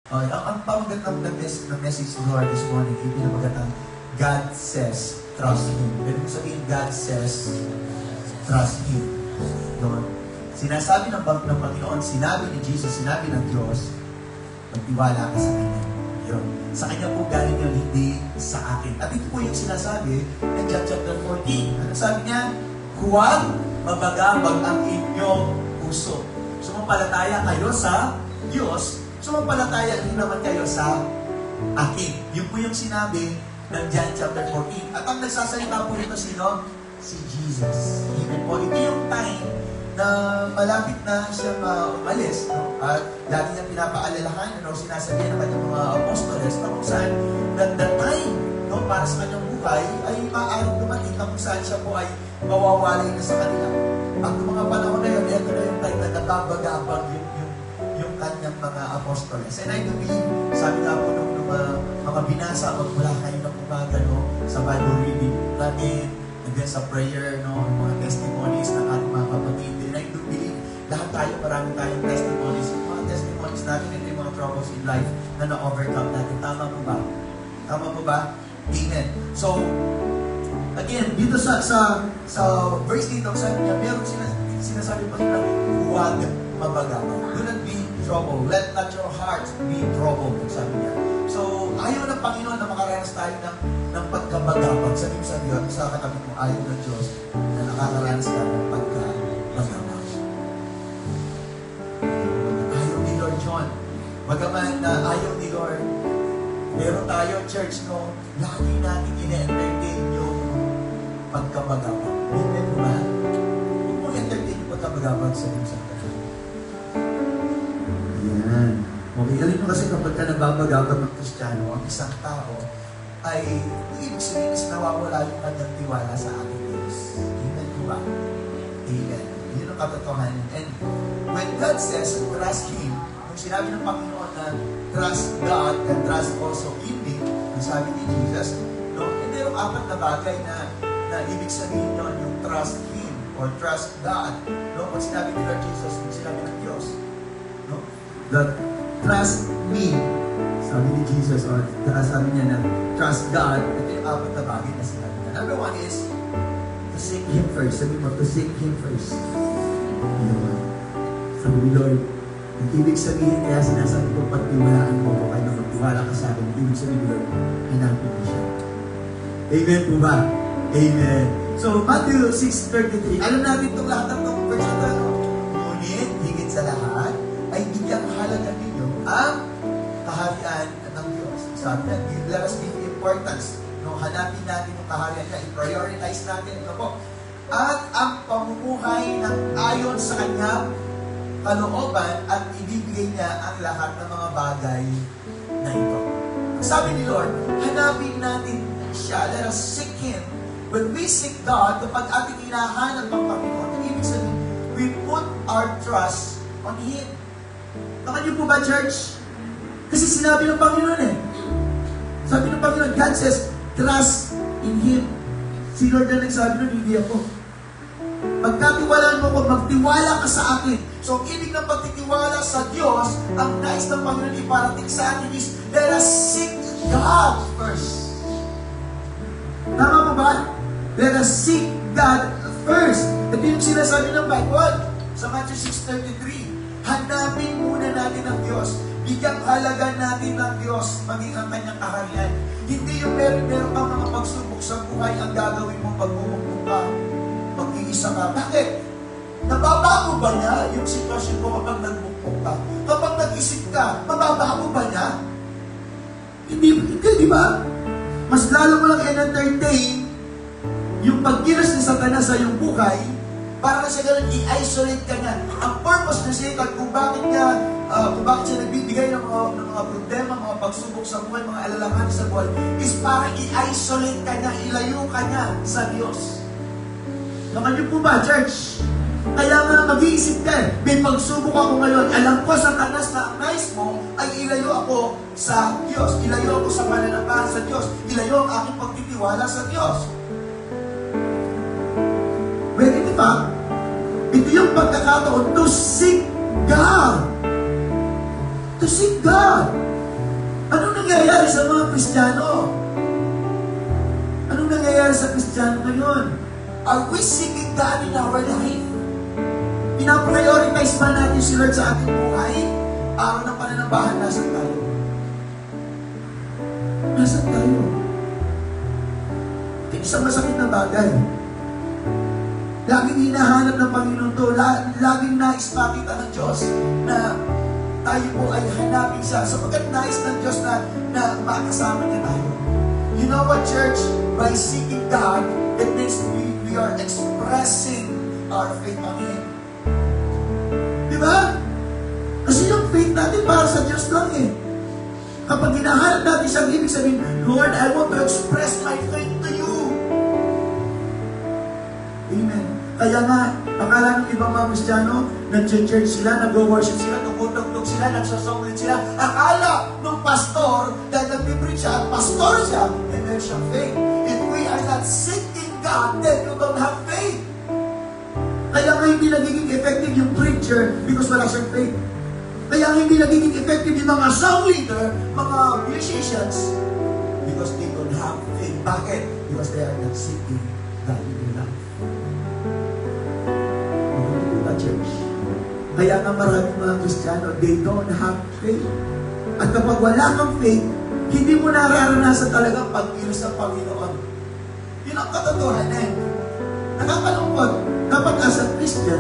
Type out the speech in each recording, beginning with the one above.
Ang pamagat ng message ni Lord this morning, ipinamagat ang God says, trust Him. Pero kung sabihin, God says, trust Him. Lord, sinasabi ng Panginoon, sinabi ni Jesus, sinabi ng Diyos, magtiwala ka sa Kanya. Yun. Sa Kanya po galing yun, hindi sa akin. At ito po yung sinasabi ng John chapter 14. Ano sabi niya? Huwag mabagabag ang inyong puso. Sumampalataya kayo sa Diyos, sumampalataya din naman kayo sa akin. Yun po yung sinabi ng John chapter 14. At ang nagsasalita po ito sino? Si Jesus. Amen po. Ito yung time na malapit na siya umalis. No? At lagi niya pinapaalalahan, sinasabihan ng kanyang mga apostoles na kung saan that the time para sa kanyang buhay ay maaaring dumating na kung saan siya po ay mawawalay na sa kanila. At yung mga panahon na yun, ito na yung time na nababagabag yung kanyang mga apostoles. And I do believe, sabi nga po nung mga binasa, magmula kayo ng umaga sa Bible reading natin, and then sa prayer, mga testimonies ng ating mga kapatid. And I do believe, lahat tayo, marami tayong testimonies. Yung mga testimonies natin, ito yung mga troubles in life na na-overcome natin. Tama po ba? Tama po ba? Amen. So, again, dito sa verse dito, sabi niya, meron sinasabi pa nila, huwag mabagabag. Do not be troubled. Let not your heart be troubled, sabi niya. So, ayaw ng Panginoon na makaranas tayo ng pagkabagabag. Sabi mo sa katabi mo, ayaw ng Diyos na nakakaranas ka ng pagkabagabag. Ayaw ni Lord John. Bagaman na ayaw ni Lord, meron tayo, church, lagi natin ine-entertain yung pagkabagabag. Amen ba? Huwag mo entertain yung pagkabagabag sa iyong sandali. Ayan. Okay, alam mo kasi kapag ka nababagabag ng Kristiyano, ang isang tao, ay ibig sabihin is nawawala yung kanyang tiwala sa ating Diyos. Amen ba? Amen. Yun ang katotohanan. And when God says, trust Him, kung sinabi ng Panginoon na trust God and trust also in me, ang sabi ni Jesus, merong apat na bagay na ibig sabihin nyo yung trust Him or trust God. Pag sinabi ni Lord Jesus, kung sinabi ng Diyos, that trust me, sabi ni Jesus, or sabi niya na trust God, ito yung apat na bagay na sinabi niya. Number one is, to seek Him first. Sabi mo, to seek Him first. Sabi ni Lord, ang ibig sabihin, kaya sinasabi ko, pagtiwalaan mo ko, kaya magtiwala ka sa akin, ang ibig sabihin ni Lord, hanapin mo siya. Amen po ba? Amen. So, Matthew 6:33, alam natin itong lahat ng itong verse na ito. Ngunit, higit sa lahat, ay bigyang halaga ninyo ang kaharian ng Diyos. Sabi na, let us give importance. Hanapin natin yung kaharian niya, i-prioritize natin ito po. At ang pamumuhay ng ayon sa kanyang kalooban at ibibigay niya ang lahat ng mga bagay na ito. Ang sabi ni Lord, hanapin natin siya. Let us seek Him. When we seek God, kapag ating hinahanap ang Panginoon, ang ibig sabihin, we put our trust on Him. Nakan niyo po ba, church? Kasi sinabi ng Panginoon Sabi ng Panginoon, God says, trust in Him. Si Lord na nagsabi nun, hindi ako. Pagkatiwalaan mo ko, magtiwala ka sa akin. So, ang ibig ng pagtitiwala sa Diyos, ang nais ng Panginoon iparating sa atin is, let us seek God first. Tama mo ba? Let us seek God first. Ito yung sinasabi ng Bible sa Matthew 6:33. Hanapin muna natin ang Diyos. Bigyang halaga natin ng Diyos, maging ang kanyang kaharian. Hindi yung meron kang mga pagsubok sa buhay ang gagawin mo pag bumukbong ka. Mag-iisa ka. Bakit? Nababago ba niya yung sitwasyon mo kapag nagbukbong ka? Kapag nag-isip ka, mababago ba niya? Hindi, di ba? Mas lalo mo lang entertain yung pagkilos ni Satanas sa iyong buhay para na sa ganun, i-isolate ka niya. Ang purpose na siya, kung bakit siya nagbibigay ng mga problema, mga pagsubok sa buhay, mga alalahanin sa buhay, is para i-isolate ka niya, ilayo ka niya sa Diyos. Naman niyo po ba, church? Kaya nga mag-iisip ka may pagsubok ako ngayon, alam ko sa Satanas na ang nais mo ay ilayo ako sa Diyos, ilayo ako sa pananampahan sa Diyos, ilayo ang aking pagtitiwala sa Diyos. Well, di ba? Ito yung pagkakataon to seek God. To seek God. nangyayari sa mga Kristiyano? Anong nangyayari sa Kristiyano ngayon? Are we seeking God in our life? Pinaprioritize ba natin si Lord sa ating buhay? Araw ng pananambahan, nasan tayo? Nasan tayo? Ito isang masakit na bagay. Laging hinahanap ng Panginoon to. Laging nais makita ng Diyos na tayo po ay hanapin siya. Sapagkat nais ng Diyos na makasama niya tayo. You know what, church? By seeking God, it means we are expressing our faith on Him. Di ba? Kasi yung faith natin para sa Diyos lang eh. Kapag hinahanap natin siya, ibig sabihin, Lord, I want to express my faith to you. Amen. Kaya nga, akala ng ibang mga Kristiyano, nag-church sila, nag-worship sila, tumutugtog sila, nagsasonglit sila. Akala ng pastor, dahil nag-preach siya, at pastor siya, may meron siyang faith. If we are not seeking God, then you don't have faith. Kaya nga hindi nagiging effective yung preacher because wala siyang faith. Kaya nga hindi nagiging effective yung mga song leader, mga musicians, because they don't have faith. Bakit? Because they are not seeking God in their life. Church. Kaya nga maraming mga Kristiyano, they don't have faith. At kapag wala kang faith, hindi mo nararanasan talaga ang pag-ilos ng Panginoon. Yun ang katotohanan. Nakakalungkot, kapag as a Christian,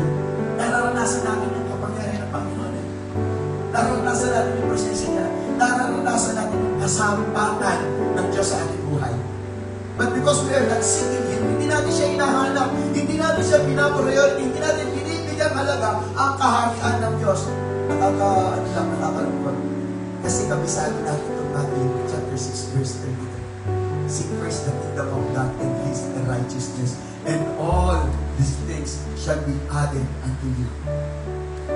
nararanasan natin ang kapangyarihan ng Panginoon. Nararanasan natin yung presensya niya. Nararanasan natin yung kasampatan ng Diyos sa ating buhay. But because we are not seeking Him, hindi natin siya hinahanap, hindi natin siya pinapriority, hindi natin binibigyan halaga ang kaharian ng Diyos. Nakakalungkot. Kasi kabisado natin itong Matthew chapter 6 verse 33. Seek first the kingdom of God and His righteousness, and all these things shall be added unto you.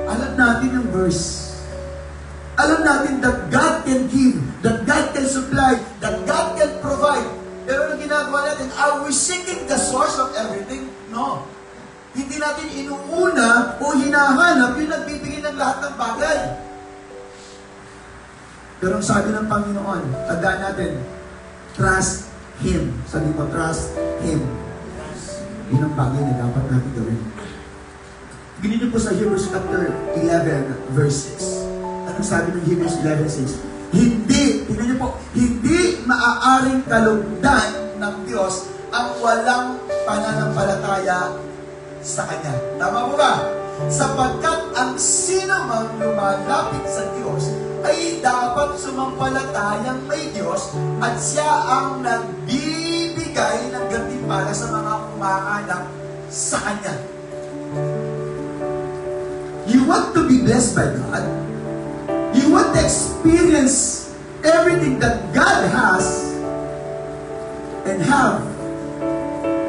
Alam natin yung verse. Alam natin that God can give, that God can supply, that God can provide. Pero ano ginagawa natin? Are we seeking the source of everything? No. Hindi natin inuuna o hinahanap yung nagbibigay ng lahat ng bagay. Pero ang sabi ng Panginoon, tandaan natin, trust Him. Sabi mo, trust Him. Yun ang bagay na dapat natin gawin. Ganito po sa Hebrews chapter 11, verse 6. Anong sabi ng Hebrews 11:6? Hindi, tingnan niyo po, hindi maaaring kalugdan ng Diyos ang walang pananampalataya sa Kanya. Tama po ba? Sapagkat ang sino mang lumalapit sa Diyos ay dapat sumampalatayang may Diyos at siya ang nagbibigay ng gantimpala sa mga kumakalap sa Kanya. You want to be blessed by God? You want to experience everything that God has and have.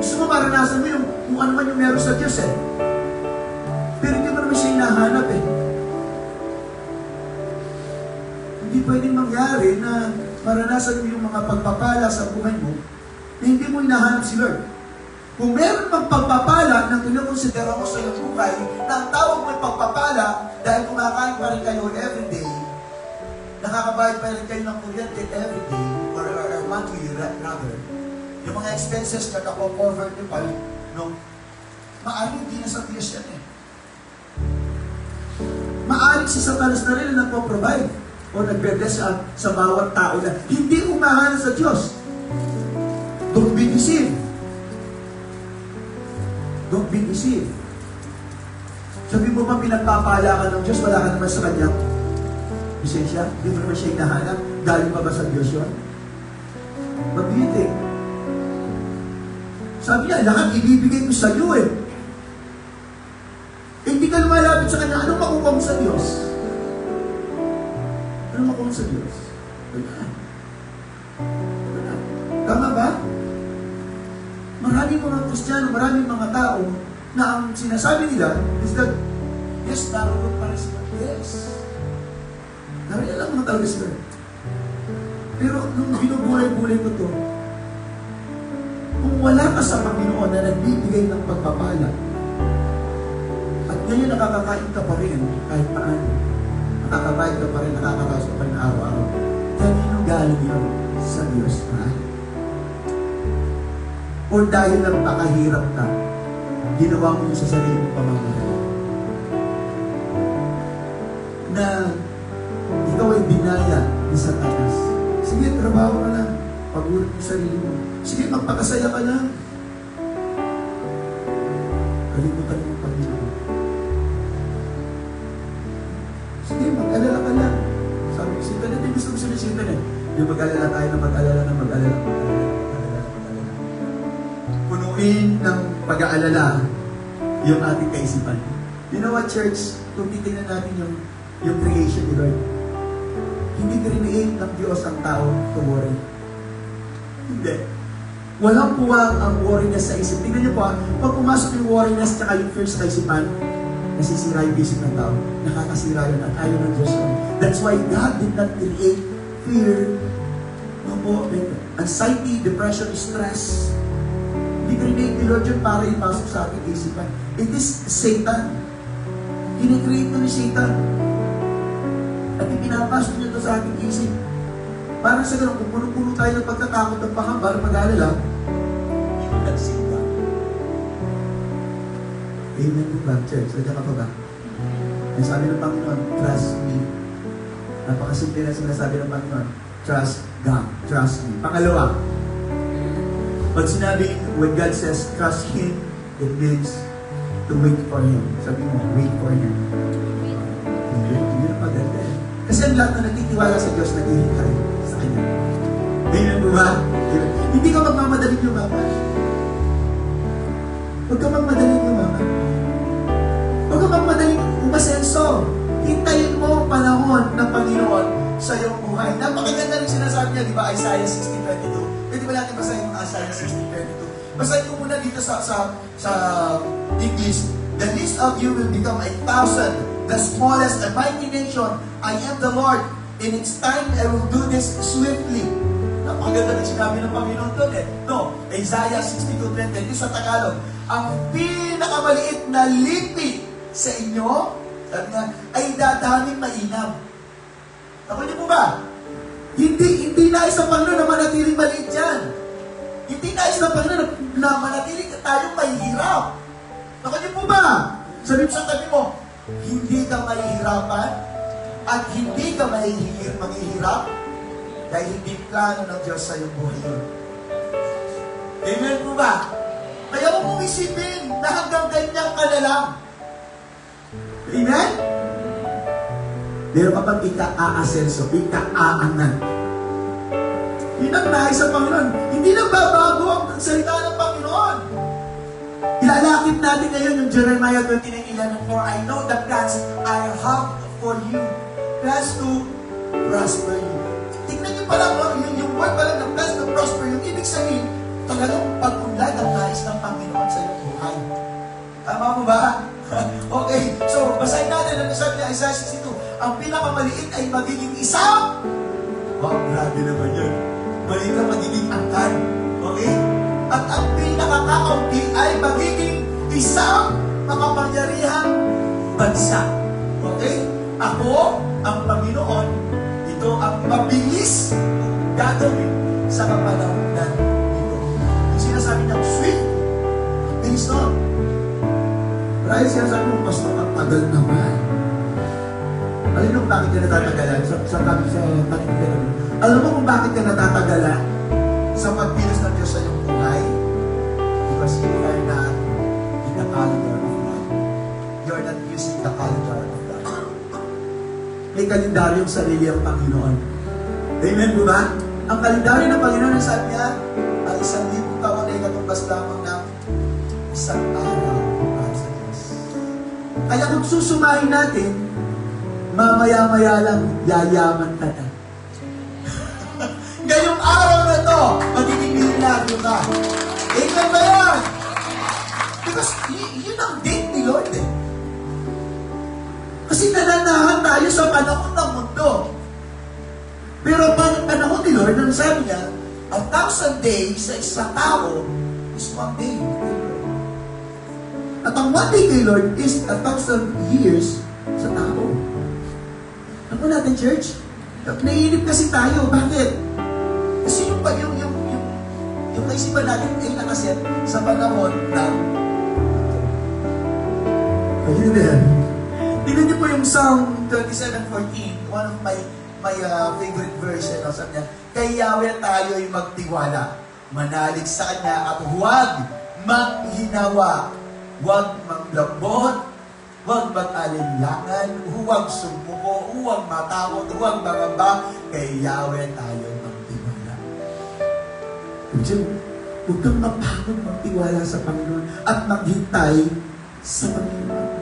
Gusto mo maranasan mo yung kung ano man yung meron sa Diyos eh. Pero hindi mo naman siya hinahanap eh. Hindi pwedeng mangyari na maranasan mo yung mga pagpapala sa buhay mo na hindi mo hinahanap si Lord. Kung meron mang pagpapala na kinukonsidera mo sa iyong buhay, na ang tawag mo'y pagpapala dahil kumakain pa rin kayo everyday, nakakabayad pa rin kayo ng kuryente everyday, or monthly rather, yung mga expenses na nakocover nyo pa, no? Maaring hindi na sa Diyos yan eh. Maaring si Satanas na rin na nagpo-provide o nagbe-bless sa bawat tao na hindi umahanap sa Diyos. Don't be deceived. Don't be deceived. Sabi mo ba pinagpapala ka ng Diyos, wala ka naman sa Kanya? Bisensya, hindi mo naman siya hinahanap. Galing pa ba sa Diyos yun? What do you think? Sabi niya, lahat ibibigay ko sa iyo eh. Hindi ka lumalapit sa Kanya, anong makuha mo sa Diyos? Anong makuha mo sa Diyos? Wala. Wala. Tama ba? Maraming mga Kristiyano, maraming mga tao na ang sinasabi nila is that, yes, naroon pa rin sila. Yes. Naroon lang naman talaga sila. Pero nung binubuhay-buhay ko to, kung wala ka sa Panginoon na nagbibigay ng pagpapala, at ngayon nakakakain ka pa rin kahit paano, nakakabayad ka pa rin, nakakaraos ka pa rin araw-araw, kanino galing yun sa Diyos, ha? O dahil napakahirap ka, ginawa mo yun sa sarili mong pamamahay, na ikaw ay binaya ni Satanas. Sige, trabaho ka lang. Pagulat mo sarili mo. Sige, magpakasaya ka lang. Kalimutan mo ang Panginoon. Sige, mag-alala ka lang. Sabi ko, Satan, hindi gusto mo sila Satan eh. Yung mag-alala tayo na mag-alala na mag-alala. Punuin ng pag-aalala yung ating kaisipan. You know what, church? Kung titignan natin yung creation ni Lord, hindi create ng Diyos ang tao to worry. Hindi. Walang puwang ang worriness sa isip. Tingnan niyo po, pag pumasok yung worriness at yung fear sa kaisipan, nasisira yung isip ng tao. Nakakasira yun at ayaw ng Diyos yun. That's why God did not create fear, no po, anxiety, depression, stress. Hindi create ni Lord yun para ipasok sa ating isipan. It is Satan. Ini-create na ni Satan. At ipinapasok niya ito sa ating isip. Parang sa ganun, kung puno-puno tayo ng pagkatakot ng pangamba, pag-alala, hindi mo nagsimba. Amen po ba, church? Nandiyan ka pa ba? Ang sabi ng Panginoon, trust me. Napakasimple na sinasabi ng Panginoon, trust God, trust me. Pangalawa, pag sinabi, when God says, trust Him, it means to wait for Him. Sabi mo, wait for Him. Hindi na maganda eh. Kasi ang lahat na nagtitiwala sa Diyos, naghihintay sa Kanya. Amen po ba? Hindi ka magmamadaling lumaban. Huwag ka magmadaling lumaban. Huwag ka magmadaling umasenso. Hintayin mo ang panahon ng Panginoon sa iyong buhay. Napakaganda rin sinasabi niya, di ba? Isaiah 60:22. Pwede ba natin basahin yung Isaiah 60:22? Basahin ko muna dito sa English. The least of you will become 1,000. The smallest and mighty nation, I am the Lord. In its time, I will do this swiftly. Napakaganda rin sinabi ng Panginoon doon eh. No, Isaiah 62:20. Ito sa Tagalog. Ang pinakamaliit na lipi sa inyo, sabi nga, ay dadaming mainam. Ako niyo po ba? Hindi nais ng Panginoon na manatiling maliit yan. Hindi nais ng Panginoon na manatiling tayong mahihirap. Ako niyo po ba? Sabi mo sa tabi mo, hindi ka mahihirapan at hindi ka maghihirap dahil hindi plano ng Diyos sa iyong buhay yun. Amen po ba? Kaya mo mong isipin na hanggang ganyan ka na lang. Amen? Pero kapag ika-aasenso, ika-aanan, yun ang nais sa Panginoon. Hindi nagbabago ang salita ng Panginoon. Ilalakit natin ngayon yung Jeremiah 29:11, for I know the plans I have for you, plans to prosper you. Tignan niyo pa lang, yung word pa lang ng plans to prosper you, ibig sabihin, talagang pag-unlad ang nais ng Panginoon sa iyong buhay. Tama mo ba? Okay, so basahin natin ang sabi niya, Isaiah 62, ang pinakamaliit ay magiging isang. Wow, grabe naman yun. Maliit na magiging angkan. Okay? At ang pinakakaunti ay magiging isang makapangyarihang bansa. Okay? Ako, ang Panginoon, ito ang mabilis gagawin sa kapanahunan ito. Yung sinasabi ng swift, bilis nun. Marahil sinasabi mo, Pastor, ang tagal naman. Alam mo kung bakit ka natatagalan? Sa tanong ka naman. Alam mo kung bakit ka natatagalan sa pagbilis ng Diyos sa iyong buhay? Because you are not in the calendar of God. You are not using the calendar of God. May kalendaryong sarili ang Panginoon. Amen po ba? Ang kalendaryo ng Panginoon, sabi niya, ay 1,000 taon ay katumbas lamang ng isang araw para sa Diyos. Kaya kung susumahin natin, mamaya-maya lang yayaman ka na. Ngayong araw na to, magiging milyonaryo ka. Amen ba yan? Because yun ang date ni Lord eh. Kasi nananahan tayo sa panahon ng mundo. Pero panahon ni Lord, ang sabi niya, 1,000 days sa isang tao is 1 day. At ang 1 day kay Lord is 1,000 years sa tao. Ano natin, church? Naiinip kasi tayo. Bakit? Kasi yung kaisipan natin ay nakaset sa panahon ng ayun din. Tingnan niyo po yung Psalm 27:14, one of my favorite verse. Sabi niya, kay Yahweh tayo'y magtiwala, manalig sa Kanya at huwag manghinawa, huwag manglambot, huwag mag-alinlangan, huwag sumuko, huwag matakot, huwag mangamba, kay Yahweh tayo'y magtiwala. Huwag kang mapagod magtiwala sa Panginoon at maghintay sa Panginoon.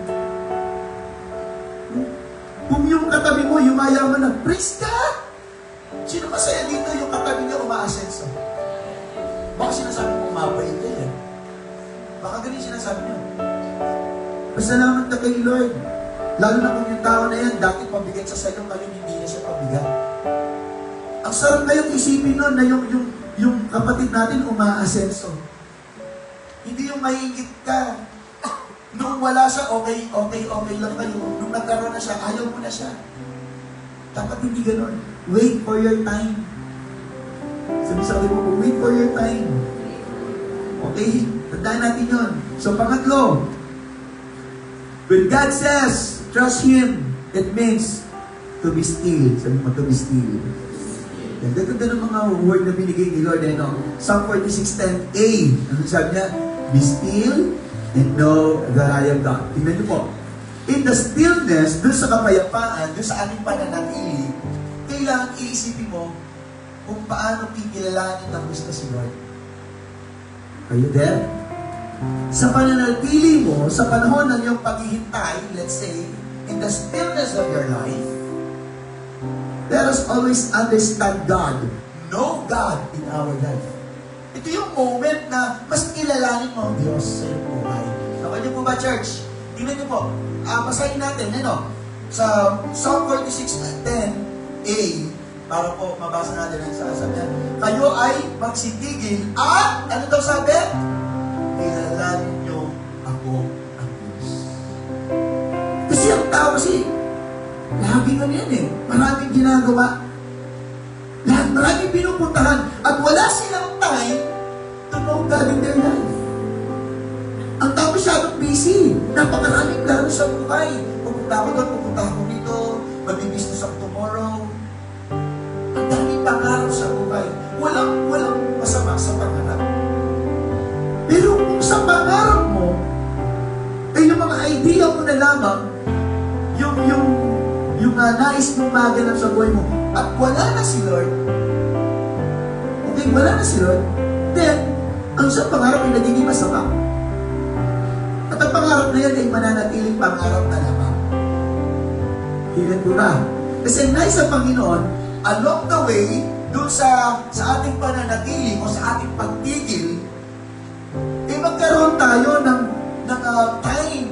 Kung yung katabi mo, yumayaman na, praise God! Sino masaya dito yung katabi niya umaasenso? Baka sinasabi mo, mabait ka yan. Baka ganun sinasabi niyo. Pasalamat ka kay Lord. Lalo na kung yung tao na yan, dati pabigat sa sayo, ngayon hindi niya siya pabigat. Ang sarap ngayong isipin nun na yung kapatid natin umaasenso. Hindi yung maiingit ka. Nung wala siya, okay lang kayo. Nung nagkaroon na siya, ayaw mo na siya. Dapat hindi ganun. Wait for your time. Sabi mo, wait for your time. Okay? Tandaan natin yun. So, pangatlo, when God says, trust Him, it means to be still. Sabi mo, to be still. Ganda ng mga word na binigay ni Lord. Psalm 46:10a. Ano sabi niya? Be still and know that I am God. Tingnan niyo po. In the stillness, dun sa kapayapaan, dun sa ating pananatili, kailangan iisipin mo kung paano kikilalanin ng gusto si Lord. Are you there? Sa pananatili mo, sa panahon ng iyong paghihintay, let's say, in the stillness of your life, let us always understand God. Know God in our life. Ito yung moment na mas kilalanin mo ang Diyos sa iyong buhay. Okay niyo po ba, church? Tingnan niyo po. Basahin natin, sa Psalm 46:10a, para po mabasa natin ang sasabi niya. Kayo ay magsitigil at, ano daw sabi? Kilalanin niyo ako ang Diyos. Kasi ang tao kasi, laging ano yan maraming ginagawa. Maraming pinupuntahan at wala silang time to know God in their life. Ang tao masyadong busy. Napakaraming plano sa buhay. Pupunta ako doon, pupunta ako dito, mag-business ako tomorrow. Ang daming pangarap sa buhay. Walang masama sa pangarap. Pero kung sa pangarap mo, ay yung mga idea mo na lamang, yung nais mong maganap sa buhay mo, at wala na si Lord, wala na si Lord, then, ang isang pangarap ay nagiging masama. At ang pangarap na yan ay mananatiling pangarap na lamang. Tingnan ko na. Kasi nais sa Panginoon, along the way, doon sa ating pananatili o sa ating pagtigil, magkaroon tayo ng time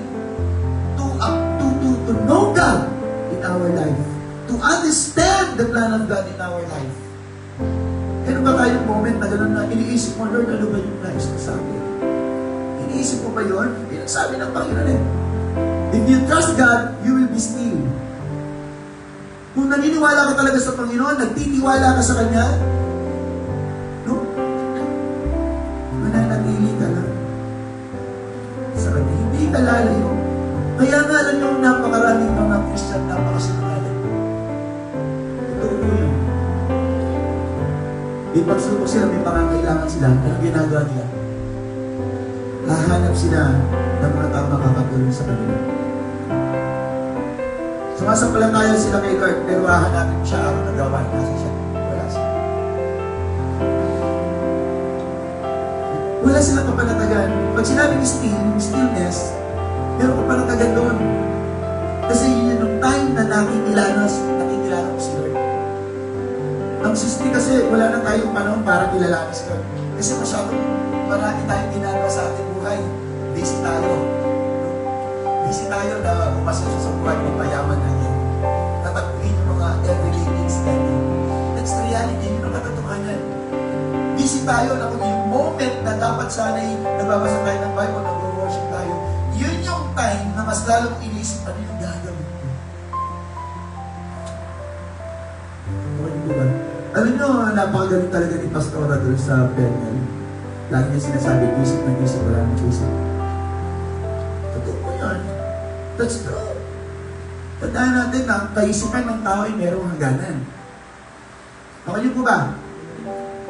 to know God in our life. To understand the plan of God in our life. Ano ba tayong moment na gano'n na iniisip mo, Lord, ano ba yung nais mo sa akin? Iniisip mo ba yun? Sabi ng Panginoon if you trust God, you will be still. Kung naniniwala ka talaga sa Panginoon, nagtitiwala ka sa Kanya, mananatili ka lang sa Kanya. Hindi ka lalayo. Kaya nga alam yung napakaraming mga Christian, napakasinungaling. Totoo po yun. May pagsubok sila, may pangangailangan sila. Anong ginagawa nila? Hahanap sila ng mga tao makakatulong sa kanila. Sumasampalataya sila kay Lord, pero hahanapin siya araw na gawain. Kasi siya, wala siya. Wala silang kapanatagan. Pag sinabing stillness, meron kapanatagan doon. Kasi yun yung time na nakikilala ko si Lord. Ang sisti kasi wala na tayong panahon para kilalanin si Lord. Kasi masyadong marami tayong ginagawa sa ating buhay. Busy tayo. Busy tayo na umasasya sa buhay ng mayaman na yan. Tatagpuin yung mga everyday needs natin. That's the reality. Yun ang katotohanan. Busy tayo na kung yung moment na dapat sana'y nagbabasa tayo ng Bible, nag-worship tayo, yun yung time na mas lalong inisip ano yung gagawin ko. Alam nyo, napakagaling talaga ni Pastora doon sa Bethel. Lagi niya sinasabi, isip ng isip, wala nang isip. Totoo po yan. That's true. Tandaan natin na ang kaisipan ng tao ay merong hangganan. Okay niyo po ba?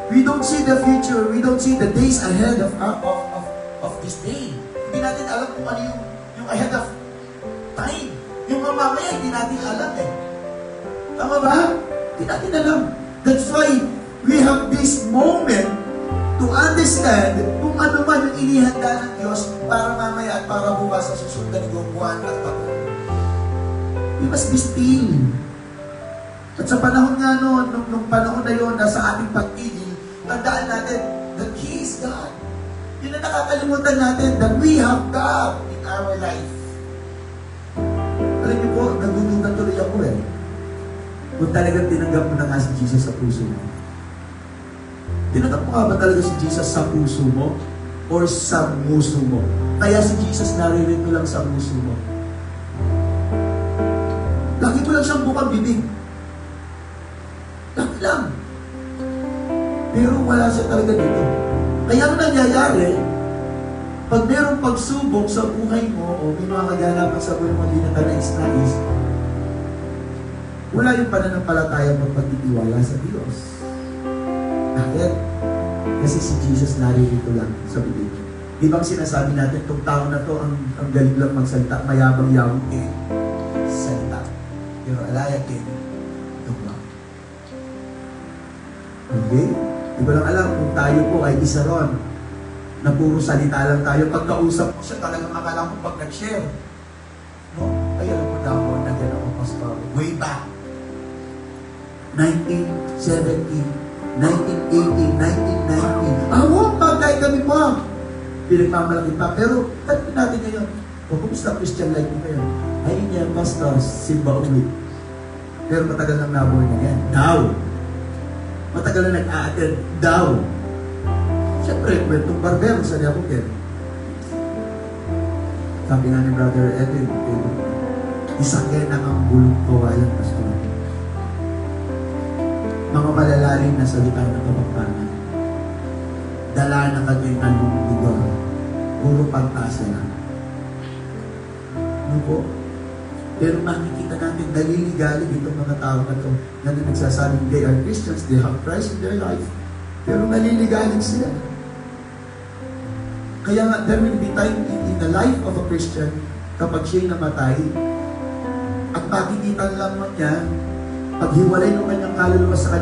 We don't see the future. We don't see the days ahead of this day. Hindi natin alam kung ano yung ahead of time. Yung mamamaya, hindi natin alam eh. Tama ba? Hindi natin alam. That's why we have this moment to understand kung ano man yung inihanda ng Diyos para mamaya at para bukas sa susunod na buwan at taon. We must be still. At sa panahon nga noon, nung panahon na yun, nasa ating pagtigil, tandaan natin that He is God. Yun na nakakalimutan natin that we have God in our life. Alam niyo po, nagugutan tuloy ako eh. Kung talagang tinanggap mo na nga si Jesus sa puso mo. Tinanggap mo nga ba talaga si Jesus sa puso mo? Or sa muso mo? Kaya si Jesus naririnig mo lang sa muso mo. Lagi mo lang siyang bukang bibig. Lagi lang. Pero wala siya talaga dito. Kaya ang nangyayari, pag mayroong pagsubok sa buhay mo, o may mga kaganapan sa buhay mo, hindi na ka nais-nais, wala yung pananampalataya mo pagtitiwala sa Diyos. Bakit? Kasi si Jesus naririto lang sa bibig. Di bang sinasabi natin, itong tao na to, ang galing lang magsalita, mayabang-yabang salita. Pero alaya tugma. Okay? Di ba lang alam kung tayo po ay isa ron na puro salita lang tayo. Pag kausap mo siya, talagang akala mo pag nag-share. No? Ay, alam mo na ako, nagyan ako, Pastor. Way back. 1970, 1980, 1990. Awang magkay kami po. Pinagmamalaki pa. Pero, tanong natin ngayon, kumusta Christian life mo ngayon? Ayun niya, Pastor, simba ulit. Pero matagal nang nabuhay na yan. Daw. Matagal na nag-a-attend. Daw. Siyempre, kwentong barbero sa niya po yan. Sabi nga ni Brother Edwin, isang yan ang bulong kawalan, Pastor. Mga malalalim na salita ng kapagpanan. Dala na kanyang anong lugar. Puro pagtasa lang. Ano po? Pero makikita natin, naliligalig itong mga tao na ito na nagsasabing they are Christians, they have Christ in their life. Pero naliligalig sila. Kaya nga, there will be time in the life of a Christian kapag siya'y namatay at makikita lamang niya paghiwalay ng kanyang kaluluwa sa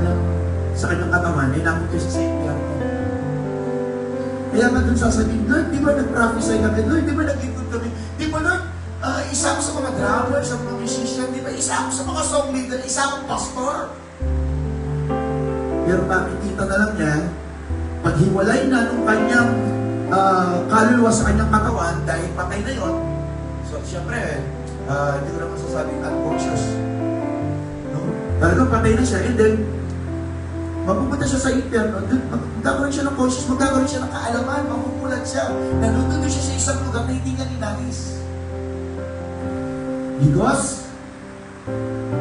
kanyang katawan, ay napunta siya sa impyerno. Kaya nga doon sasabihin, Lord, di ba nag-prophesy kami? Lord, di ba nag-ikot kami? Di ba, Lord, isa ako sa mga drummer, sa mga musician, di ba? Isa ako sa mga song leader, isa akong pastor. Pero makikita na lang niya, paghiwalay na ng kanyang kaluluwa sa kanyang katawan, dahil patay na yon. So, siyempre, hindi ko naman sasabing unconscious. Talagang patay na siya, and then, mapupunta siya sa impyerno, magkakaroon siya ng conscious, magkakaroon siya ng kaalaman, mapupulat siya, nandun siya sa isang lugar na hindi niya ninais. Because,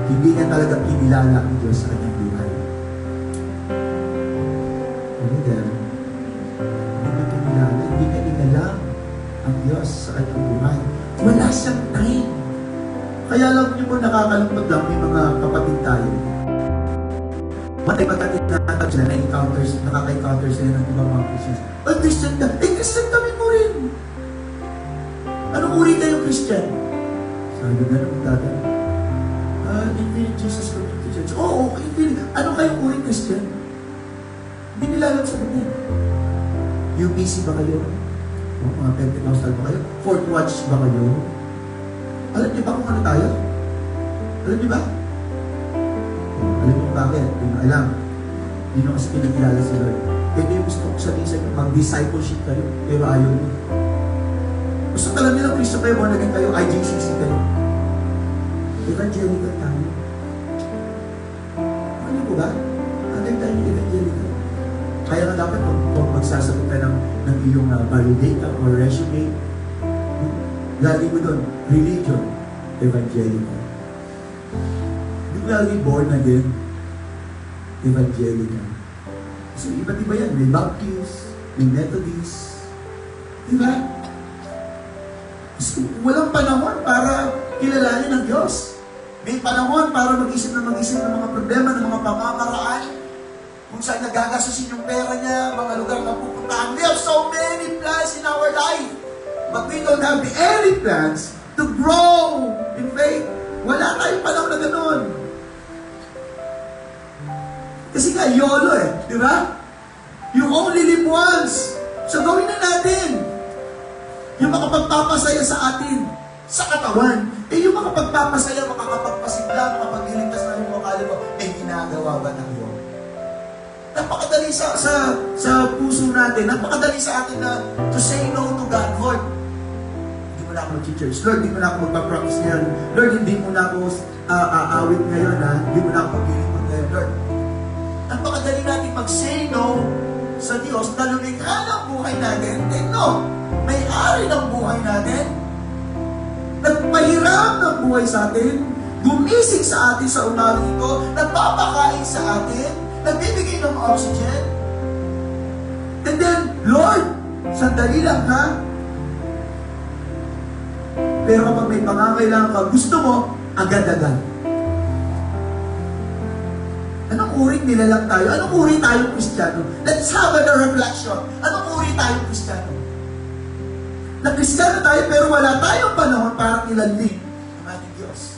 hindi niya talaga kinilala ang Diyos sa kanyang buhay. And then, hindi niya kinilala, hindi niya inalam ang Diyos sa kanyang buhay. Wala siyang time. Kaya lang niyo po nakakalungkot lang, may mga kapatid tayo. Matay magkatinatag sila, nakaka-encounter sila ng ibang mga Christians. Christian ka? Christian kami mo rin. Anong uri kayong Christian? Sabi na naman dati. Infinite Jesus Community Church. Oo, infinite. Ano kayong uri Christian? Hindi nila alam sa kanya. UPC ba kayo? O, mga Pentecostal ba kayo? Fourth Watch ba kayo? Alam niyo ba kung ano tayo? Alam niyo ba? Alam niyo bakit? Hindi nyo alam. Hindi nyo kasi pinagkilala si Lord. Kaya yung gusto ko sabihin sa inyo, mag-discipleship kayo, pero ayaw nyo. Gusto ka lang nilang Kristo kayo, kung naging kayo, IJCC kayo. Evangelical tayo. Ano po ba? Hanggang tayo yung evangelical. Kaya nga dapat kung magsasagot ka ng iyong biodata or resume, lagi mo doon, religion, evangelical. Hindi mo lagi born again, Evangelica. So, iba't iba yan. May Baptist, may Methodist. Diba? So, walang panahon para kilalanin ang Diyos. May panahon para mag-isip ng mga problema, ng mga pamamaraan, kung saan nagagastusin yung pera niya, mga lugar na pupuntahan. We have so many plans in our life, but we don't have any plans to grow in faith. Wala tayong panahon na ganun. Kasi nga, YOLO di ba? You only live once. So gawin na natin. Yung makapagpapasaya sa atin, sa katawan. Yung makapagpapasaya, makakapagpasigla, makapagliligtas na yung mga kalima, ginagawa ba ng Diyos? Napakadali sa puso natin, napakadali sa atin na to say no to God. Lord, hindi mo na ako mag-church. Lord, hindi mo na ako magpa-practice ngayon. Lord, hindi mo na ako aawit ngayon, ha? Hindi mo na ako maglilingkod ngayon, Lord. Napakadali natin mag-say no sa Diyos na lumikha ng buhay natin. No, may-ari ng buhay natin. Nagpahiram ng buhay sa atin. Gumising sa atin sa umagang ito. Nagpapakain sa atin. Nagbibigay ng oxygen. And then, Lord, sandali lang ha. Pero kapag may pangangailangan ka, gusto mo, agad-agad. Anong uri nilalang tayo? Anong uri tayong Kristiyano? Let's have a reflection. Anong uri tayong Kristiyano? Na Kristiyano tayo pero wala tayong panahon para ilalim ang ating Diyos.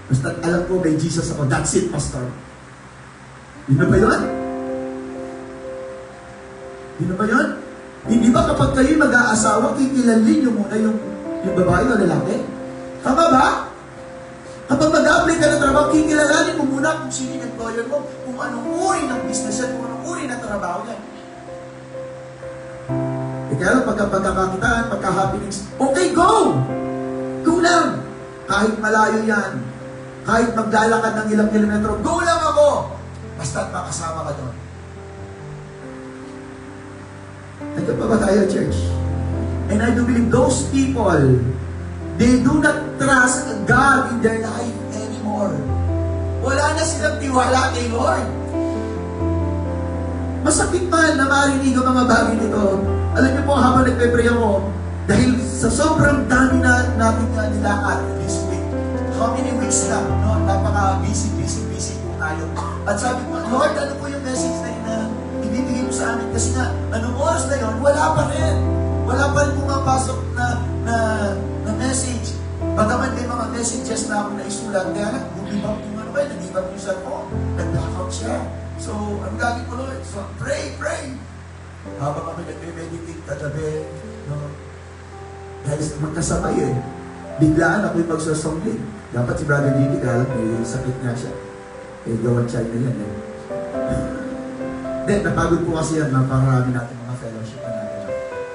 Basta alam ko may Jesus ako. That's it, Pastor. Yun na ba yun? Yun na ba yun? Hindi ba kapag kayo mag-aasawa, kikilalin nyo muna yung babae o lalaki? Tama ba? Kapag mag-apply ka ng trabaho, kikilalanin mo muna kung sino yung employer mo, kung anong uri ng business yan, kung anong uri ng trabaho yan. Kaya lang, pagkakakitaan, pagka-happenings, okay, go! Go lang! Kahit malayo yan, kahit maglalakad ng ilang kilometro, go lang ako! Basta't makasama ka doon. Ito pa ba tayo, church? And I do believe those people, they do not trust God in their life anymore. Wala na silang tiwala kay Lord. Masakit man na marinig ang mga bagay nito. Alam niyo po, habang nagpe-pray ako, dahil sa sobrang dami na natin nilakad this week, how many weeks na, no? Napaka-busy po tayo. At sabi ko, Lord, ano po yung message na yun na ibibigay mo sa amin? Kasi nga, anong oras na yun, wala pa rin. Wala pa rin pumapasok na message. Bagaman may mga messages na ako naisulat, kaya nag-give-up yung ano ba, nag-give up yung cellphone, nag-blackout siya. So, ang gagawin ko, Lord? So, pray! Habang kami nag-meditate kagabi, no? Dahil magkasabay biglaan ako yung magsasongling. Dapat si Brother Didi, kaya may sakit nga siya. Gawan child na yan Then, napagod po kasi yan, naparami natin mga fellowship na natin.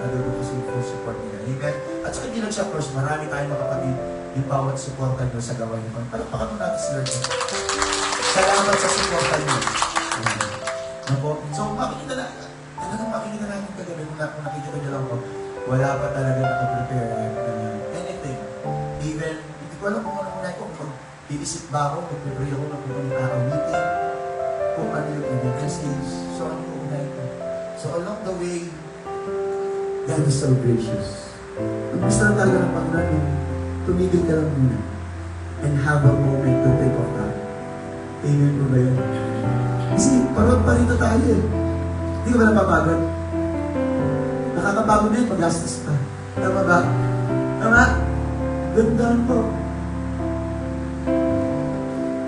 Nagod po kasi full support nila. Amen? At saka hindi lang siya, course, marami tayong mga kapatid yung bawat supportan nyo sa gawain nyo. Palakpakan mo natin si Lord. Salamat sa supportan nyo. So, makikita natin kagabi kung nakikita nyo lang ko, wala pa talaga nakaprepare anything. Even, hindi ko alam kung ano muna ko, kung iisip ba ako, mag-prepare ako, mag-meeting, kung ano yung message. So, ano yung una ito? So, along the way, God is so gracious. Ang gusto lang talaga ng Panginoon, tumigil ka lang muna and have a moment to think of God. Amen po ba yun? Kasi, parang pa rito tayo Hindi ka ba napapagod? Nakakapagod na yun, magastos pa. Tama ba? Tama? Gandaan po.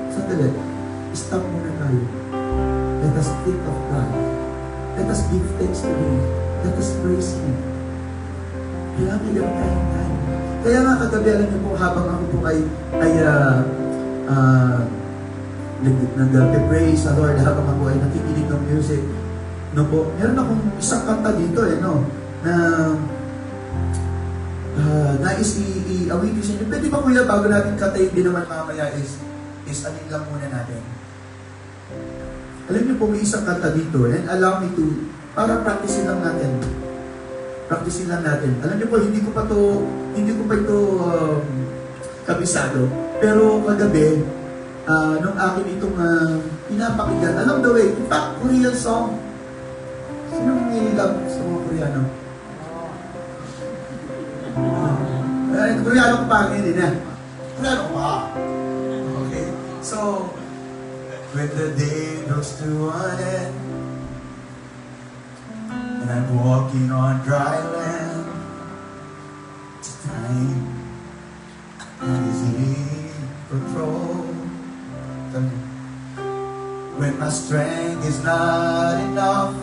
Sandali. Stop muna tayo. Let us think of God. Let us give thanks to Him. Let us praise Him. Kailangan may gawin tayong tayo. Kaya nga kagabi, alam niyo po, habang ako po nag-pray sa Lord, habang ako ay nakikinig ng music, no po, meron akong isang kanta dito, no, na nais i-awit sa inyo. Pwede ba kuya, bago natin katayin din naman mamaya is alin lang muna natin. Alam niyo po, may isang kanta dito, and allow me to, para practicein lang natin. Alam niyo po, hindi ko pa ito kabisado. Pero kagabi, nung akin itong pinapakinggan along the way. In fact, Korean song. Sinong nililab sa mga Koreano? Koreano ko pa din na. Koreano ko pa. Okay. So, when the day draws to an end, and I'm walking on dry land, it's time that is in control. When my strength is not enough,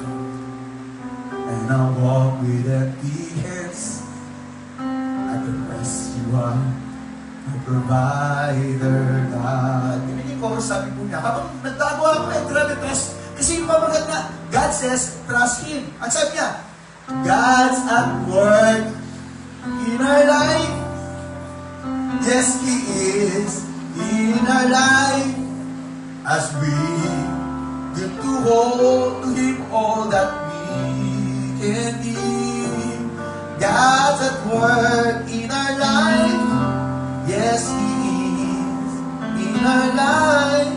and I walk with empty hands, I confess you are my provider, God. Ganyan yung chorus, sabi po niya. Habang nagtago ako, grabe trust. Kasi yung pamagat na, God says, trust Him. At sabi niya, God's at work in our life. Yes, He is in our life. As we get to hold to Him all that can be. God's at work in our life. Yes, He is in our life.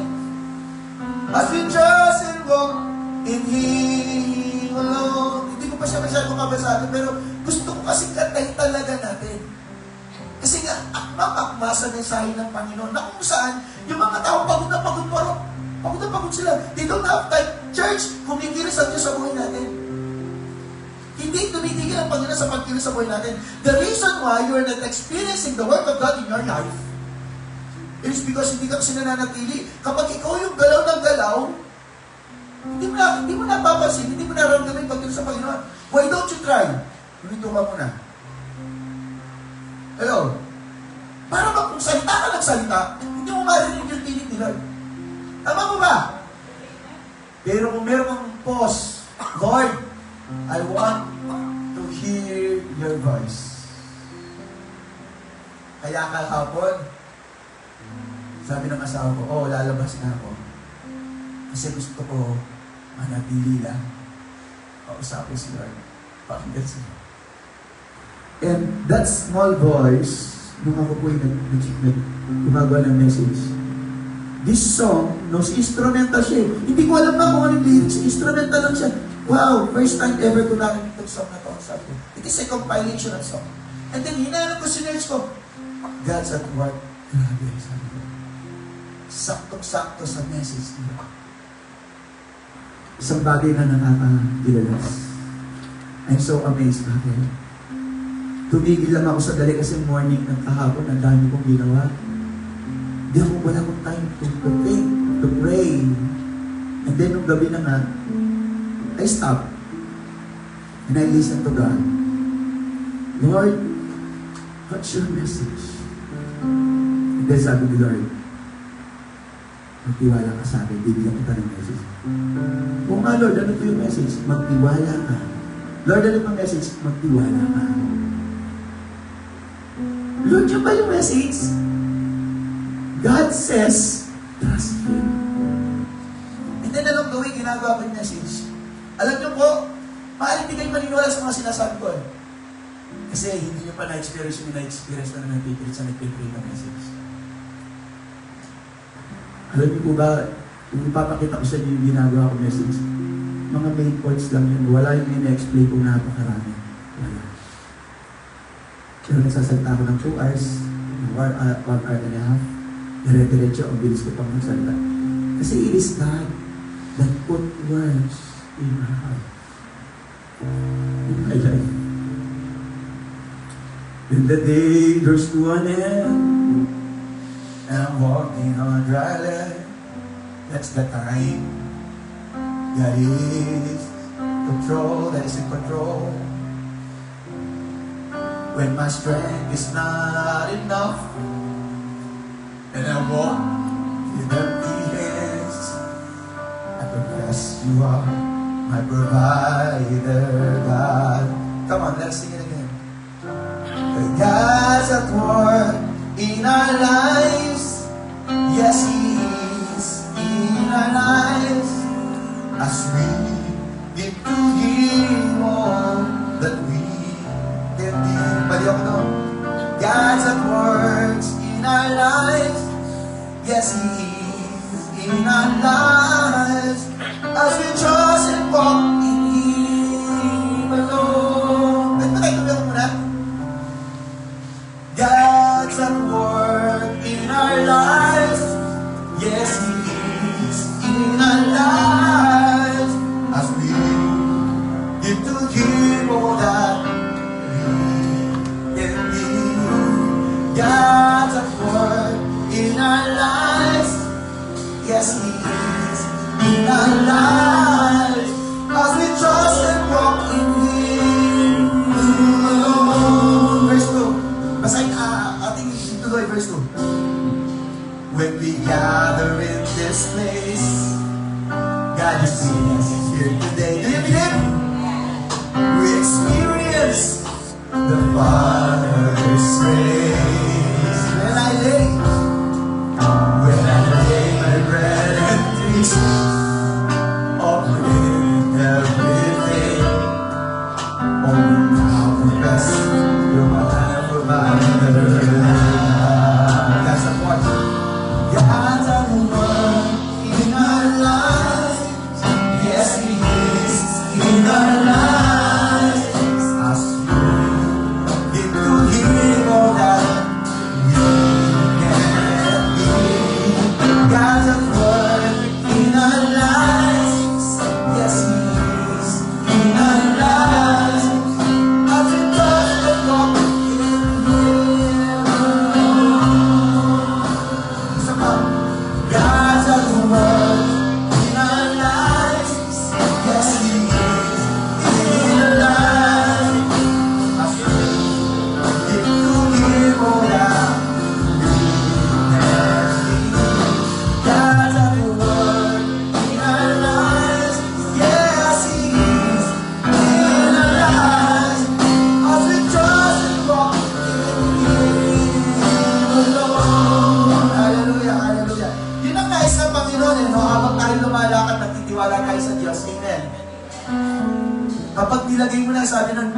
As we trust and walk in Him alone. Hindi ko pa siya masyadong kabasado, pero gusto ko kasi katay talaga natin. Kasi nga, akma-akma sa mensahe ng Panginoon na kung saan yung mga tao pagod na pagod sila. They don't have time. Church, kumikilos ang Diyos sa buhay natin. Hindi tumitigil ang Panginoon sa pagkilos sa buhay natin. The reason why you are not experiencing the work of God in your life, it is because hindi ka kasi nananatili. Kapag ikaw yung galaw ng galaw, hindi mo napapansin, hindi mo nararamdamin pagkilos sa Panginoon. Why don't you try? Lumito ka muna. Hello? Para kung salita ka ng salita, hindi mo marinig yung tinig ni Lord. Tama mo ba? Pero kung meron kang pause, Lord, I want to hear your voice. Kaya kahapon, sabi ng asawa ko, lalabas na ako. Kasi gusto ko manatili lang. Kausapin si Lord. Pakinggan siya. And that small voice, nung ako po yung gumagawa ng message, this song, instrumental siya. Hindi ko alam na kung anong lyrics, instrumental lang siya. Wow, first time ever ko namin itong song na to. Sabi ko, it is a compilation of song. And then hinanap ko, sinerge ko, God's at work. Grabe, sabi ko. Sakto-sakto sa message niya. Isang bagay na nakakagilalas. I'm so amazed bakit. Tumigil lang ako sa dali kasi morning ng kahapon, ang dami kong ginawa. Wala akong time to think, to pray. And then, nung gabi na nga, I stopped. And I listened to God. Lord, what's your message? And then sabi ni Lord, magtiwala ka sa akin, bibigyan kita ng message. Oo nga, Lord, ano po yung message? Magtiwala ka. Lord, ano po yung message? Magtiwala ka. Lord, yun ba yung message? God says, trust Him. And then along the way, ginagawa ko yung message. Alam niyo po, maaaring di kayo maniniwala sa mga sinasabi ko eh. Kasi hindi niyo pa na-experience yung na-experience na nagpipilit sa nagpipilit ng message. Alam niyo po ba, kung ipapakita ko sa inyo yung ginagawa ko message, mga main points lang yun. Wala yung ina-explain kung napakarami. Wala. Pero nagsasalita ko ng 2 hours, 1 hour and a half, dire-diretso, ang bilis ko pang magsalita. Kasi it is God that put words in my heart. In my life. When the day draws to an end, and I'm walking on dry land, that's the time God is in control. When my strength is not enough, and I walk with empty hands, I confess you are my provider, God. Come on, let's sing it again. God's at work in our lives. Yes, He is in our lives. As we give to Him all that we can give. Bali ako doon. God's at work in our lives. Yes, He in our lives as we trust and walk in Him alone. Pwede ba tayo tumiyak muna? God's at work in our lives. Yes, He is in our lives as we give to Him all that we can give. God's at work in our lives. Yes, He is in our lives as we trust and walk in Him alone. Verse 2. Basahin ating ituloy, verse 2. When we gather in this place, God is seeing us here today. Do you believe? We experience the Father's grace. When I lay my bread and feast, offering everything, only now confess you're my provider. That's the point. God's at work in our lives. Yes, He is in our lives. As we give to Him all that we can give. God's at work in our lives. Yes, He is in our lives. As we trust and walk in Him alone. Isa pa. God's at work in our lives. Yes, He is in our lives. As we give to Him all that we can give. God's at work in our lives. Yes, He is in our lives. As we trust and walk in Him alone. Hallelujah, hallelujah. Yun ang nais ng Panginoon, no? Habang tayo lumalakad, nagtitiwala tayo sa Diyos. Amen. Kapag nilagay mo na, sabi ng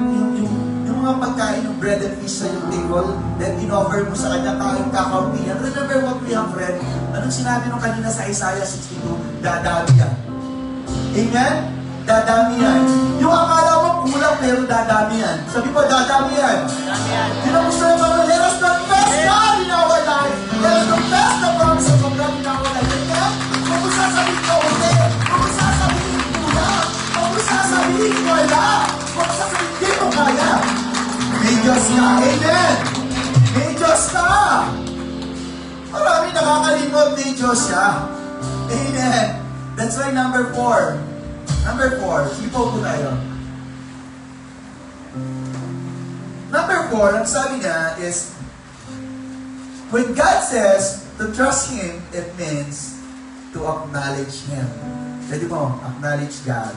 yung mga pagkain, yung bread and fish sa yung table, then in-offer mo sa Kanya, kain kakauntihan. Remember what we have read? Anong sinabi nung kanina sa Isaiah 62? Dadami yan. Amen? Dadami yan. Yung akala mo kulang, pero dadami yan. Sabi ko, dadami yan. Yun ang gusto ng mga, let us confess God in our life. Let us confess the promises of God in our life. Amen? Kung mo sasabihin ka ulit, kung mo sasabihin kulang, kung mo sasabihin wala, kung mo sasabihin di mo kaya. May Diyos ka. Amen? May Diyos ka. Marami nakakalimot, may Diyos siya. Amen? That's why number 4. Number 4. Sige po tayo. Number 4, ang sabi niya is, when God says to trust Him, it means to acknowledge Him. Pwede mo, acknowledge God.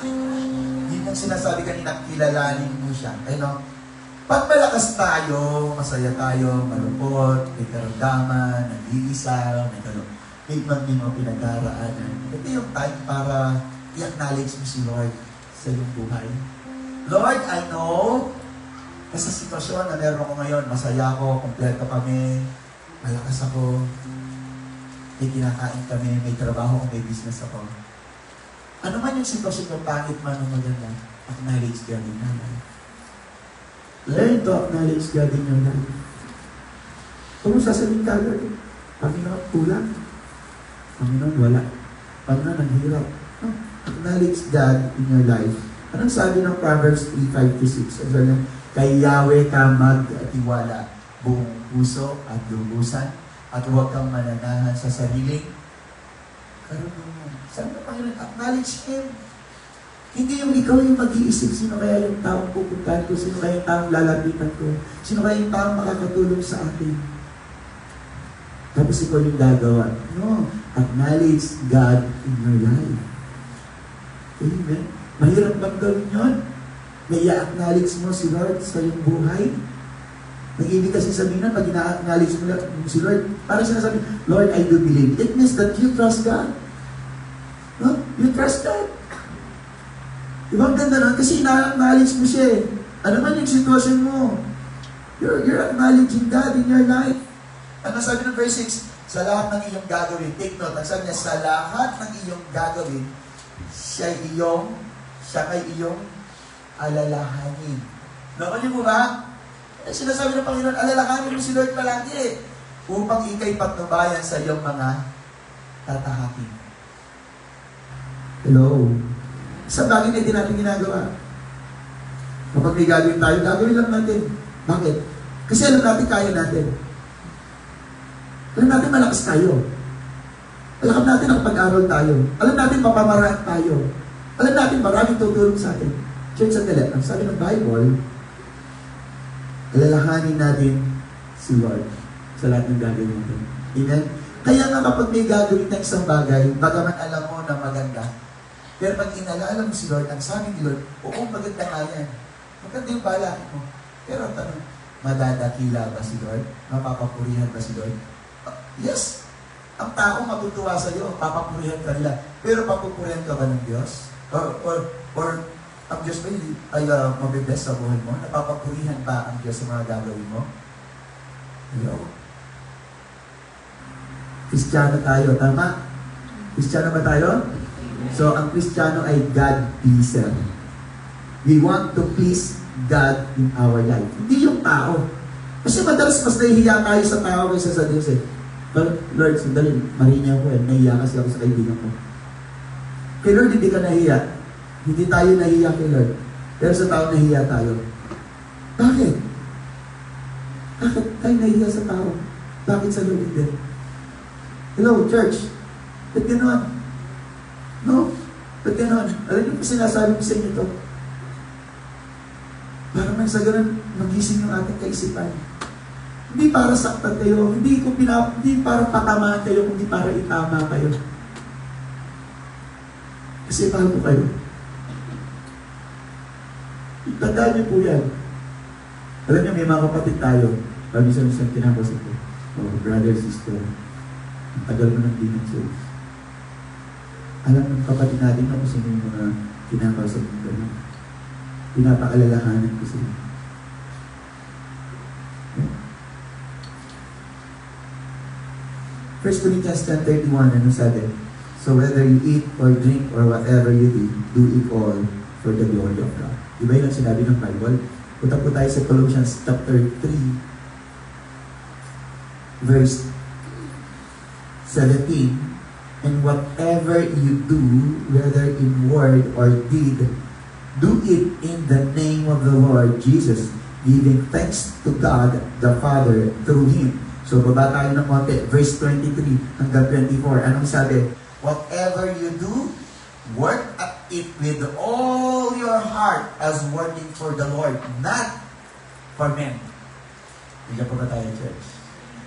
Yun yung sinasabi kanina, kilalanin mo siya. Ano? Pag malakas tayo, masaya tayo, malungkot, may karamdaman, nag-iisa, may mga pinag-aaraanan. Ito yung time para i-acknowledge mo si Lord sa iyong buhay. Lord, I know sa sitwasyon na meron ko ngayon, masaya ako, kompleto kami, malakas ako, may kinakain kami, may trabaho ko, may business ako. Ano man yung sitwasyon ng pangit man o maganda, acknowledge God in your life. Learn to acknowledge God in your life. Kung sasabihin ka, Lord, Panginoon, kulang. Panginoon, wala. Panginoon, ang hirap. No? Acknowledge God in your life. Anong sabi ng Proverbs 3:5-6? Kay Yahweh ka magtiwala buong puso at lubusan at huwag kang mananahan sa sariling karunungan. Sabi ng Panginoon, acknowledge Him. Hindi yung ikaw yung mag-iisip, sino kaya yung taong pupuntahan ko, sino kaya yung taong lalapitan ko, sino kaya yung taong makakatulong sa akin. Tapos ikaw yung gagawa. No, acknowledge God in your life. Amen. Mahirap bang gawin yun? May i-acknowledge mo si Lord sa iyong buhay? Nag-ibig kasi sabihin na, pag ina-acknowledge mo si Lord, parang sinasabi, Lord, I do believe. It means that you trust God. No? You trust God. Ibang ganda nun, kasi ina-acknowledge mo siya eh. Ano man yung sitwasyon mo, you're acknowledging God in your life. Ano sabi ng verse 6? Sa lahat ng iyong gagawin, take note, ang sabi niya, sa lahat ng iyong gagawin, siya kay iyong alalahanin. Nakunin mo ba? Sinasabi ng Panginoon, alalahanin mo si Lord palagi upang ikay patnubayan sa iyong mga tatahakin. Hello? Sa bagay na hindi natin ginagawa. Kapag may gagawin tayo, gagawin lang natin. Bakit? Kasi alam natin, kaya natin. Alam natin, malakas tayo. Alam natin, nakapag-aral tayo. Alam natin, mapamaraan tayo. Alam natin, maraming tutulong sa atin. Church, sandali. Ang sabi ng Bible, alalahanin natin si Lord sa lahat ng gagawin natin. Amen? Kaya nga kapag may gagawin na isang bagay, bagaman alam mo na maganda, pero pag inalaala mo si Lord, ang sabi ni Lord, oo, maganda nga yan. Maganda yung balakid mo. Pero ang tanong, madadakila ba si Lord? Mapapapurihan ba si Lord? Yes. Ang tao matutuwa sa iyo, papapurihan ka nila. Pero papupurihan ka ba ng Diyos? Or ang Diyos ba ay mabibless sa buhay mo? Napapapurihan ba ang Diyos sa mga gagawin mo? Hello? Kristiyano tayo, tama? Kristiyano ba tayo? So, ang Kristiyano ay God-pleaser. We want to please God in our life. Hindi yung tao. Kasi madalas mas nahihiya tayo sa tao kaysa sa Diyos eh. But Lord, sandali, marinya ko eh. Nahihiya kasi ako sa kaibigan ko. Kay Lord, hindi ka nahihiya. Hindi tayo nahihiya kay Lord. Pero sa tao, nahihiya tayo. Bakit? Bakit tayo nahihiya sa tao? Bakit sa Lord hindi? Hello, church. Ba't gano'n? No? Ba't gano'n? Alam niyo po sinasabi ko sa inyo ito? Para man sa ganun, magising yung ating kaisipan. Hindi para saktan kayo, hindi para patamaan kayo, kundi para itama kayo. Kasi bago kayo. Tandaan niyo po yan. Alam niyo, may mga kapatid tayo. Pag-isang kinabasa ko. Oh, brother, sister. Ang tagal mo ng dinang souls. Alam ng kapatid natin na kung sino yung mga kinabasa mo gano'n. Pinapaalalahanan ko sila. Yeah. 1 Corinthians 10:31, ano sabi? So whether you eat or drink or whatever you do it all for the glory of God. Diba yun ang sinabi ng Bible? Punta po tayo sa Colossians chapter 3, verse 17. And whatever you do, whether in word or deed, do it in the name of the Lord Jesus, giving thanks to God the Father through Him. So baba tayo ng konti, verse 23 hanggang 24. Anong sabi? Whatever you do, work at it with all your heart as working for the Lord, not for men. Hindi po ba tayo, church?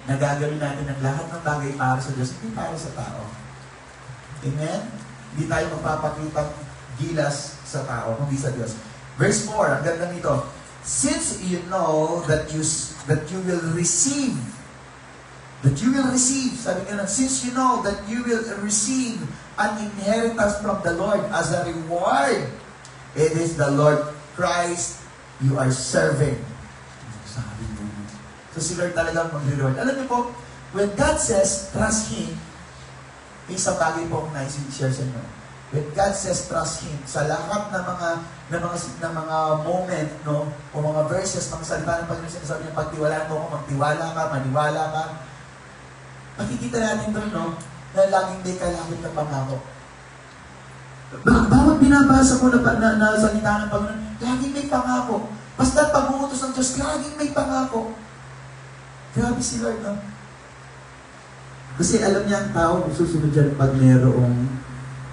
Nagagawin natin ang lahat ng bagay para sa Diyos, hindi para sa tao. Amen? Hindi tayo magpapakitang gilas sa tao, kundi sa Diyos. Verse 4, ang ganda nito. Since you know that you will receive, sabi nga na, since you know that you will receive an inheritance from the Lord as a reward, it is the Lord Christ you are serving. Sabi mo. So si Lord talagang mag-reward. Alam niyo po, when God says, trust Him, isang bagay po akong nais-share sa inyo. When God says trust Him, sa lahat ng mga moment, no, o mga verses, mga salita ng Panginoon, sinasabi niya, pagtiwalaan mo ako, magtiwala ka, maniwala ka. Makikita natin doon, no, na laging may kalapit na pangako. Bawat binabasa ko na salita ng Panginoon, laging may pangako. Basta pag-uutos ng Diyos, laging may pangako. Grabe si Lord, no? Kasi alam niya ang tao kung susunod dyan pag mayroong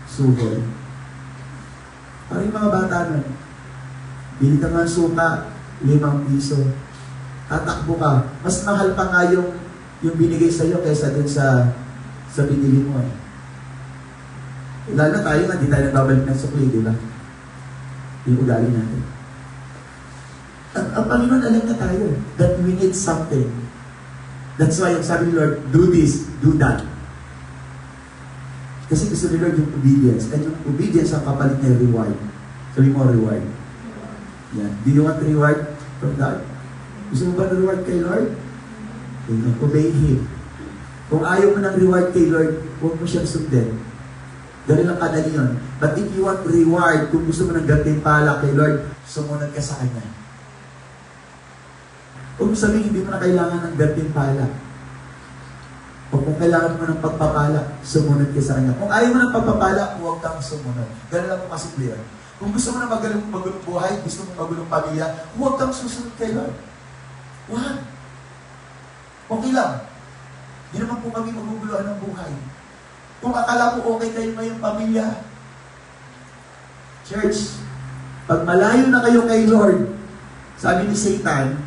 suhol. Parang yung mga bata nun, bili ka nga suka, 5 piso. Tatakbo ka. Mas mahal pa nga yung binigay sa'yo kaysa dun sa binili mo. Lalo tayo nga, di tayo nagbabalik ng sukli, di ba? Yung ugali natin. Ang Panginoon, alam na tayo that we need something. That's why yung sabi ni Lord, do this, do that. Kasi gusto ni Lord yung obedience. And yung obedience ang kapalit niya reward. Sabi mo, reward. Yeah. Do you want reward from God? Gusto mo ba na reward kay Lord? Obey Him. Kung ayaw mo ng reward kay Lord, huwag mo siyang sundin. Ganun lang kadali yun. But if you want reward, kung gusto mo ng gantimpala kay Lord, sumunod ka sa Kanya. Huwag mo sabihin, hindi mo na kailangan ng gantimpala. O kung kailangan mo ng pagpapala, sumunod ka sa Kanya. Kung ayaw mo ng pagpapala, huwag kang sumunod. Ganun lang po kasimple yun. Kung gusto mo na magulong buhay, gusto mo magulong pamilya, huwag kang susunod kay Lord. Huwag. Okay lang. Hindi naman po kami maguguluhan ng buhay. Kung akala mo okay kayo ngayong pamilya, church, pag malayo na kayo kay Lord, sabi ni Satan,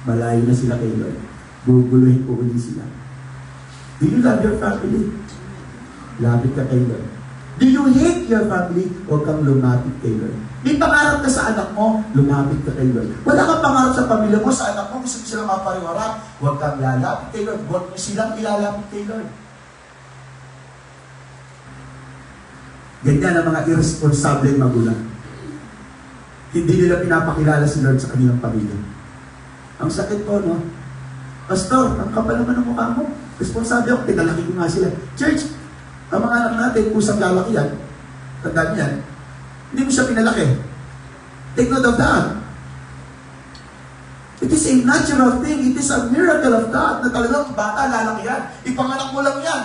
malayo na sila kay Lord. Guguluhin po ulit sila. Do you love your family? Lapit ka kay Lord. Do you hate your family? Huwag kang lumapit kay Lord. May pangarap ka sa anak mo, lumapit ka kay Lord. Wala kang pangarap sa pamilya mo, sa anak mo, gusto mo silang mapariwara, huwag kang lalapit kay Lord. Huwag mo silang ilalapit kay Lord. Ganyan ang mga irresponsible magulang. Hindi nila pinapakilala si Lord sa kanilang pamilya. Ang sakit po, no? Pastor, ang kapal naman ng mukha mo. Responsable ako, pinalaki ko nga sila. Church, ang mga anak natin, kusang lalaki yan, tandaan yan, hindi mo siya pinalaki. Take note of that. It is a natural thing. It is a miracle of God na talagang bata, lalaki yan. Ipanganak mo lang yan.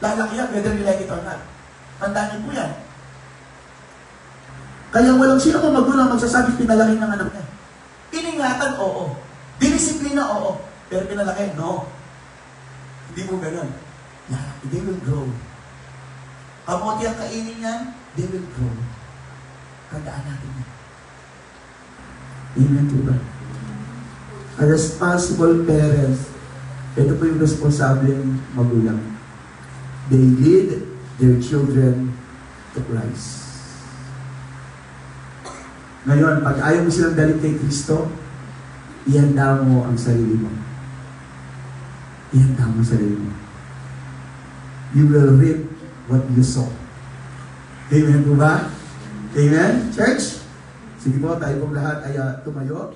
Lalaki yan, whether you like it or not. Tandaan niyo po yan. Kaya walang sino kung magulang magsasabi pinalaki ng anak niya. Iningatan, oo. Dinisiplina, oo. Pero pinalaki, no. Hindi mo ganun. They will grow. Kamote ang kainin yan, they will grow. Tandaan natin yan. Amen po ba? A responsible parents, ito po yung responsableng magulang. They lead their children to Christ. Ngayon, pag ayaw mo silang dalhin kay Kristo, ihanda mo ang sarili mo. Ihanda mo ang sarili mo. You will reap what you sow. Amen po ba? Amen? Church? Sige po, tayo pong lahat ay tumayo.